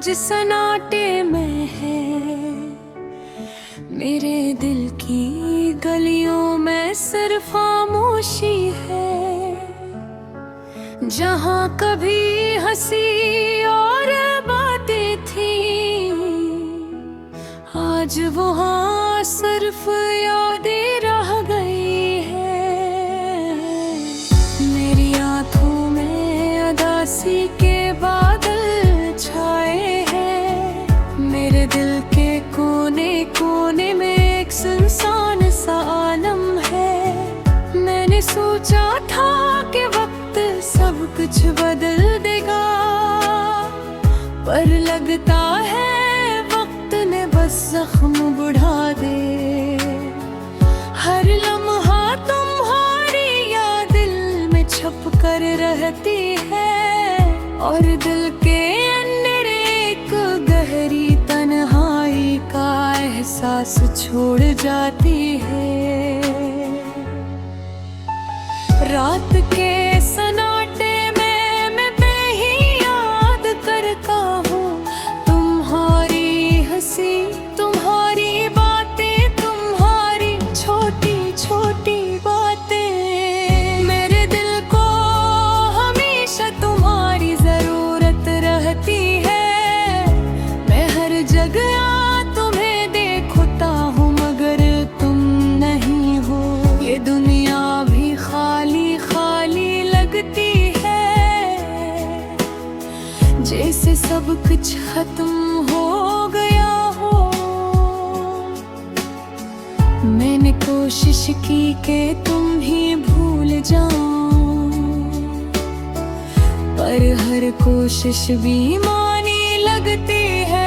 आज सन्नाटे में है। मेरे दिल की गलियों में सिर्फ खामोशी है। जहाँ कभी हंसी और बातें थी, आज वहाँ सिर्फ यादें रह गई है। मेरी आंखों में उदासी के बादल छाए हैं। मेरे दिल के कोने कोने में एक सुनसान सा आलम है। मैंने सोचा था कि वक्त सब कुछ बदल देगा, पर लगता है वक्त ने बस जख्म बढ़ा दे। हर लम्हा तुम्हारी याद दिल में छप कर रहती है, और दिल के अंदर एक गहरी तन्हाई का एहसास छोड़ जाती है। रात के सन्नाटे में मैं बेही याद करता हूँ तुम्हारी हंसी, तुम्हारी बातें, तुम्हारी छोटी छोटी बातें। मेरे दिल को हमेशा तुम्हारी जरूरत रहती है। मैं हर जगह तुम्हें देखता हूँ, मगर तुम नहीं हो। ये दुनिया भी खाली खाली लगती है, जैसे सब कुछ खत्म हो गया हो। मैंने कोशिश की कि तुम ही भूल जाओ, पर हर कोशिश बेईमानी लगती है।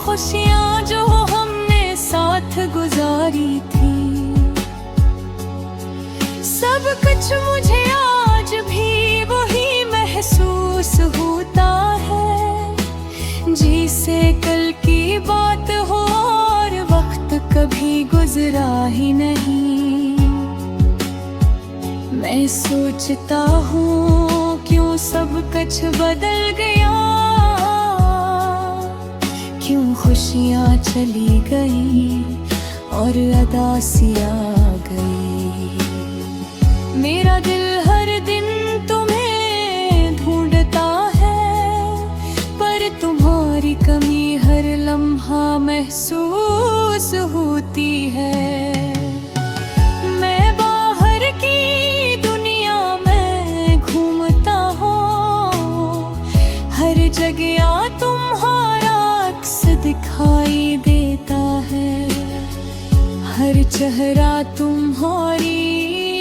खुशियाँ जो हमने साथ गुजारी थी, सब कुछ मुझे आज भी वही महसूस होता है, जैसे कल की बात हो और वक्त कभी गुजरा ही नहीं। मैं सोचता हूँ क्यों सब कुछ बदल गया, क्यों खुशियाँ चली गई और उदासी आ गई। मेरा दिल हर दिन तुम्हें ढूंढता है, पर तुम्हारी कमी हर लम्हा महसूस होती है। मैं बाहर की दुनिया में घूमता हूँ, हर जगह तुम्हारा दिखाई देता है। हर चेहरा तुम्हारी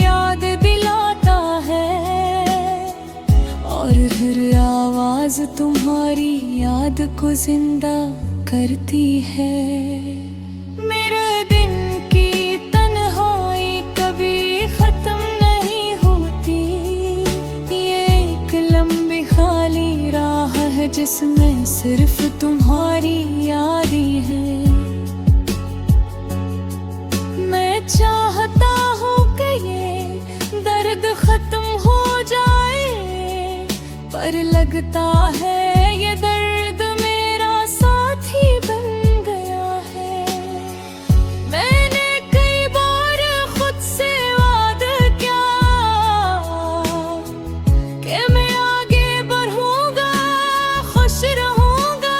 याद दिलाता है, और हर आवाज तुम्हारी याद को जिंदा करती है। मेरे दिन की तन्हाई कभी खत्म नहीं होती, ये एक लंबी खाली राह है जिसमें सिर्फ तुम्हारी यादें हैं। मैं चाहता हूँ कि ये दर्द खत्म हो जाए, पर लगता है ये दर्द मेरा साथी बन गया है। मैंने कई बार खुद से वादा किया कि मैं आगे बढ़ूंगा, खुश रहूंगा,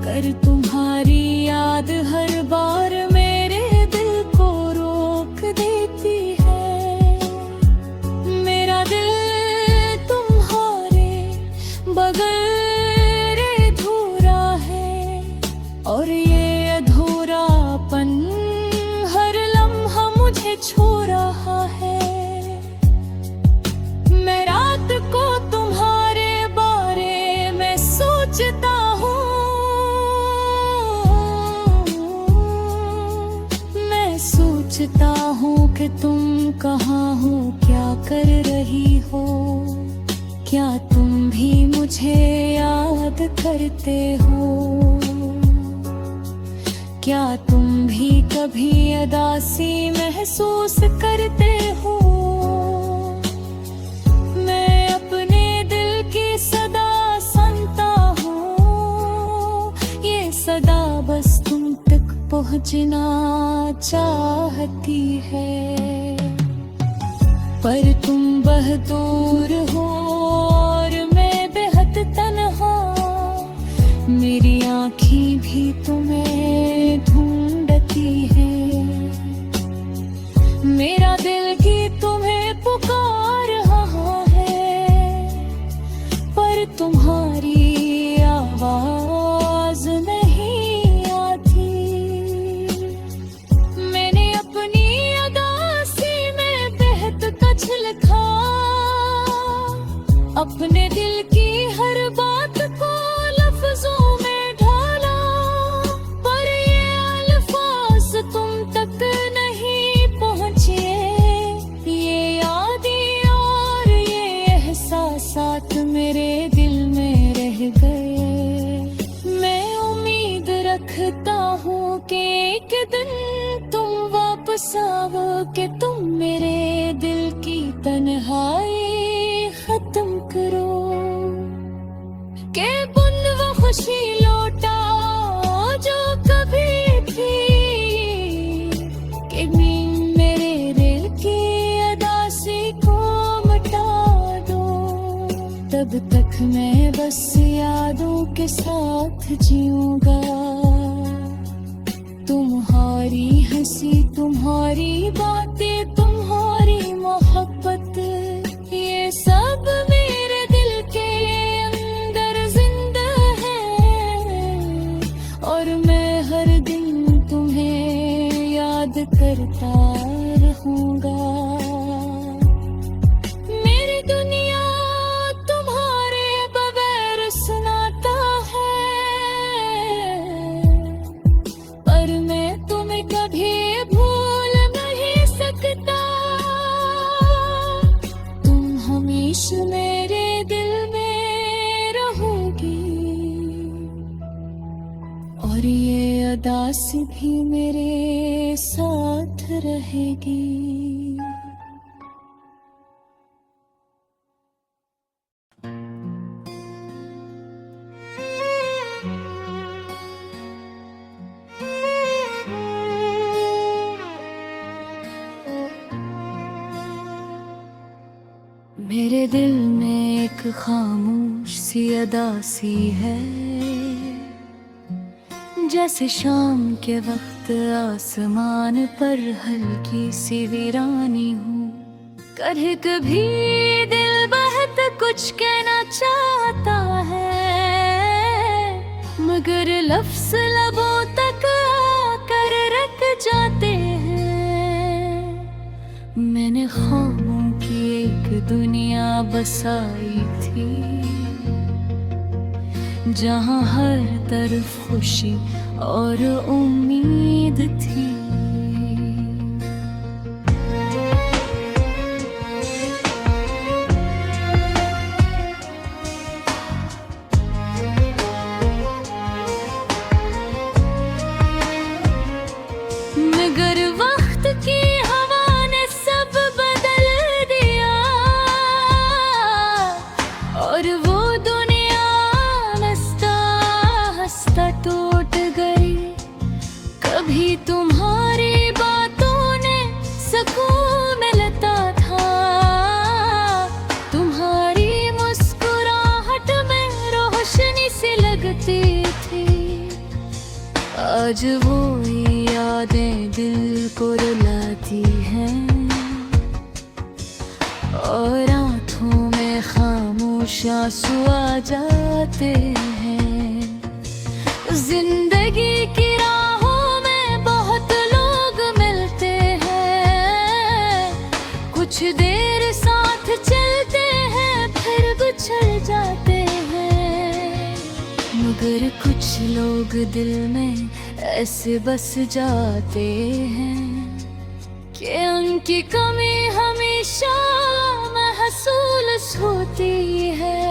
कर तुम्हारी याद हर बार मेरे दिल को रोक देती है। मेरा दिल तुम्हारे बगैर अधूरा है, और ये अधूरापन हर लम्हा मुझे छू रहा है। मैं रात को तुम्हारे बारे में सोचता हूँ, मैं सोचता हूँ कि तुम कहाँ हो, क्या कर रही हो। क्या तुम भी मुझे याद करते हो? क्या तुम भी कभी उदासी महसूस करते हो? मैं अपने दिल की सदा सुनता हूँ, ये सदा बस तुम तक पहुँचना चाहती है। पर तुम बहादुर हो और मैं बेहद तन्हा, मेरी आँखें भी तुम्हें ढूंढती है। मेरा दिल भी तुम्हें पुकार रहा है, पर तुम्हारी आवाज नहीं आती। मैंने अपनी उदासी में बेहद कुछ लिखा, अपने दिल की हर बात को लफ्जों में ढाला, पर ये अल्फाज तुम तक नहीं पहुँचे। ये यादें और ये एहसासात मेरे दिल में रह गए। मैं उम्मीद रखता हूँ कि एक दिन तुम वापस आओगे, तुम मेरे दिल की तन्हाई खत्म करो। के बुन वो खुशी लौटा जो कभी थी, कि मेरे दिल की उदासी को मिटा दो। तब तक मैं बस यादों के साथ जीऊंगा। तुम्हारी हंसी, तुम्हारी बातें, तुम्हारी मोहब्बत, ये सब मेरे दिल के अंदर जिंदा है। और मैं हर दिन तुम्हें याद करता रहूंगा। मेरी दुनिया तुम्हारे बगैर सुनाता है, पर मैं तुम्हें कभी भूल नहीं सकता। तुम हमेशा मेरे दिल में रहोगी, और ये उदासी भी मेरे साथ रहेगी। मेरे दिल में एक खामोश सी उदासी है, जैसे शाम के वक्त आसमान पर हल्की सी वीरानी हूँ। कभी कभी दिल बहुत कुछ कहना चाहता है, मगर लफ्ज़ लबों तक आकर रख जाते हैं। मैंने ख्वाबों की एक दुनिया बसाई थी, जहाँ हर तरफ खुशी और उम्मीद थी। मगर वक्त की हवा ने सब बदल दिया, और वो दुनिया हंसता हंसता टूट गई। कभी तुम्हारी बातों ने सुकून मिलता था, तुम्हारी मुस्कुराहट में रोशनी सी लगती थी। आज वो यादें दिल को रुलाती हैं, और आँखों में खामोश आंसू आ जाते हैं। जिंदगी की राहों में बहुत लोग मिलते हैं, कुछ देर साथ चलते हैं फिर बिछड़ जाते हैं। मगर कुछ लोग दिल में ऐसे बस जाते हैं कि उनकी कमी हमेशा महसूस होती है।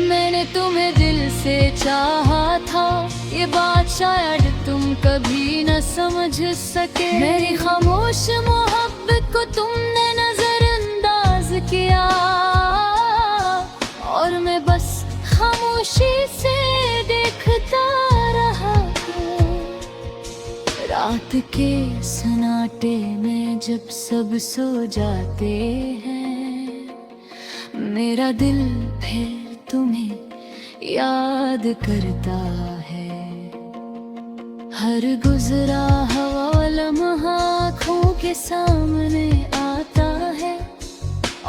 मैंने तुम्हें दिल से चाहा था, ये बात शायद तुम कभी न समझ सके। मेरी खामोश मोहब्बत को तुमने नजरअंदाज किया और मैं बस खामोशी से देखता रहा। रात के सन्नाटे में जब सब सो जाते हैं, मेरा दिल फिर तुम्हें याद करता है। हर गुजरा हुआ लम्हा आँखों के सामने आता है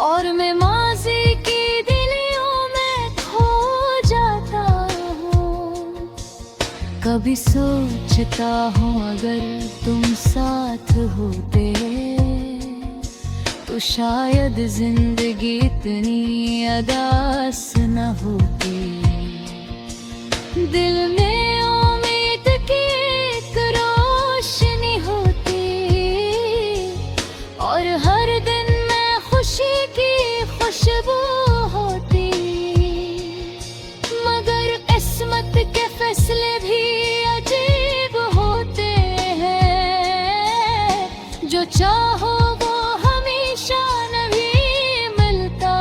और मैं माज़ी की दिलियों में खो जाता हूँ। कभी सोचता हूँ अगर तुम साथ होते तो शायद जिंदगी इतनी अदास न होती। दिल में उम्मीद की एक रोशनी होती और हर दिन में खुशी की खुशबू होती। मगर किस्मत के फैसले भी अजीब होते हैं, जो चाहो वो हमेशा नहीं मिलता।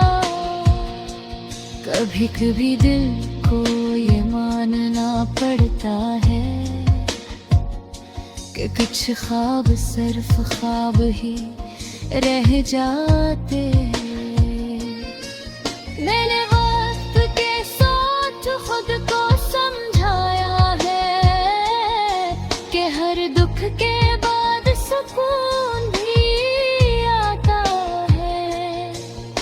कभी कभी दिल को ये मानना पड़ता है कि कुछ ख्वाब सिर्फ ख्वाब ही रह जाते हैं। मैंने वक्त के साथ खुद को समझाया है कि हर दुख के बाद सुकून भी आता है।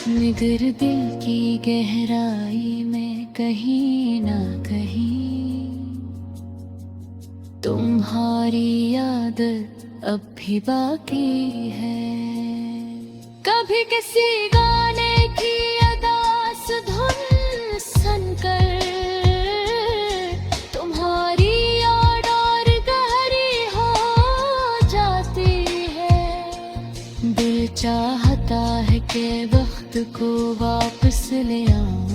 मगर दिल की गहराई में कहीं ना कहीं तुम्हारी याद अब भी बाकी है। कभी किसी गाने की अदास धुन सुनकर तुम्हारी याद और गहरी हो जाती है। दिल चाहता है कि वक्त को वापस ले आऊं,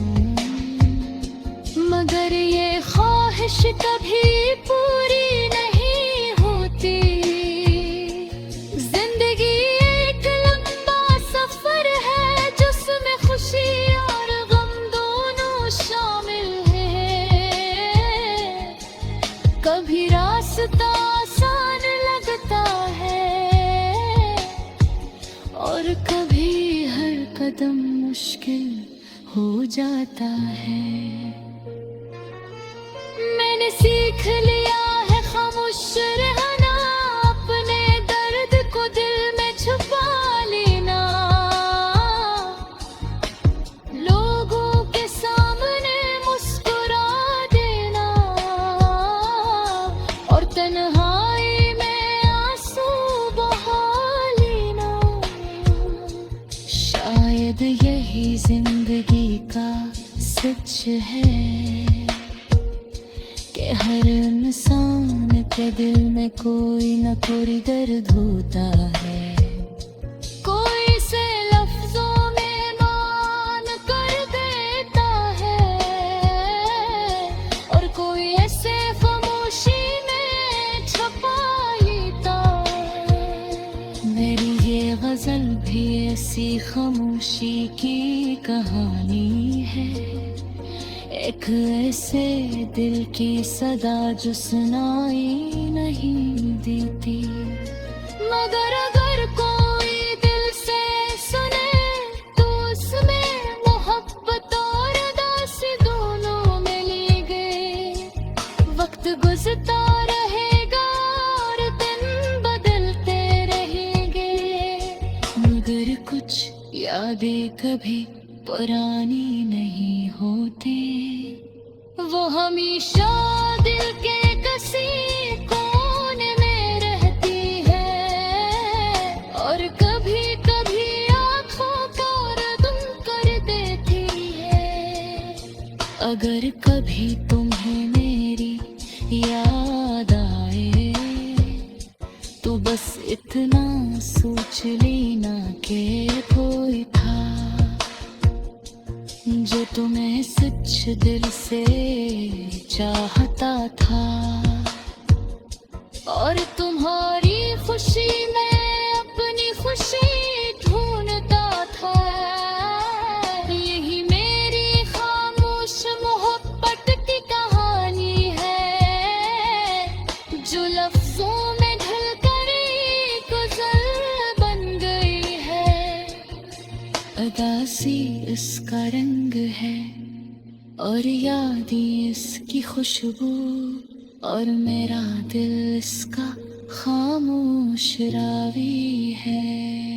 मगर ये ख्वाहिश कभी पूरी नहीं होती। जिंदगी एक लंबा सफर है जिसमें खुशी और गम दोनों शामिल है। कभी रास्ता आसान लगता है और कभी हर कदम मुश्किल हो जाता है। मैंने सीख लिया है खामोश रहना, अपने दर्द को दिल में छुपा लेना। लोगों के सामने मुस्कुरा देना और तन्हाई में आंसू बहा लेना। शायद यही जिंदगी का सच है कि हर इंसान के दिल में कोई न कोई दर्द होता है। कोई इसे लफ्जों में मान कर देता है और कोई ऐसे खामोशी में छुपा लेता है। मेरी ये गजल भी ऐसी खामोशी की कहानी है, एक ऐसे दिल की सदा जो सुनाई नहीं देती। मगर अगर कोई दिल से सुने तो उसमें मोहब्बत और उदासी दोनों मिलेंगे। वक्त गुजरता रहेगा और दिन बदलते रहेंगे, मगर कुछ यादें कभी पुरानी नहीं होती। वो हमेशा दिल के किसी कोने में रहती है और कभी कभी आँखों को रदम कर देती है। अगर कभी तुम्हें मेरी याद आए तो बस इतना सोच लेना कि कोई था जो तुम्हें सच दिल से चाहता था और तुम्हारी खुशी में अपनी खुशी ढूंढता था। यही मेरी खामोश मोहब्बत की कहानी है, जो लफ्जों में ढल कर एक गज़ल बन गई है। अदासी इसका रंग है और यादें इसकी खुशबू, और मेरा दिल इसका खामोश रावी है।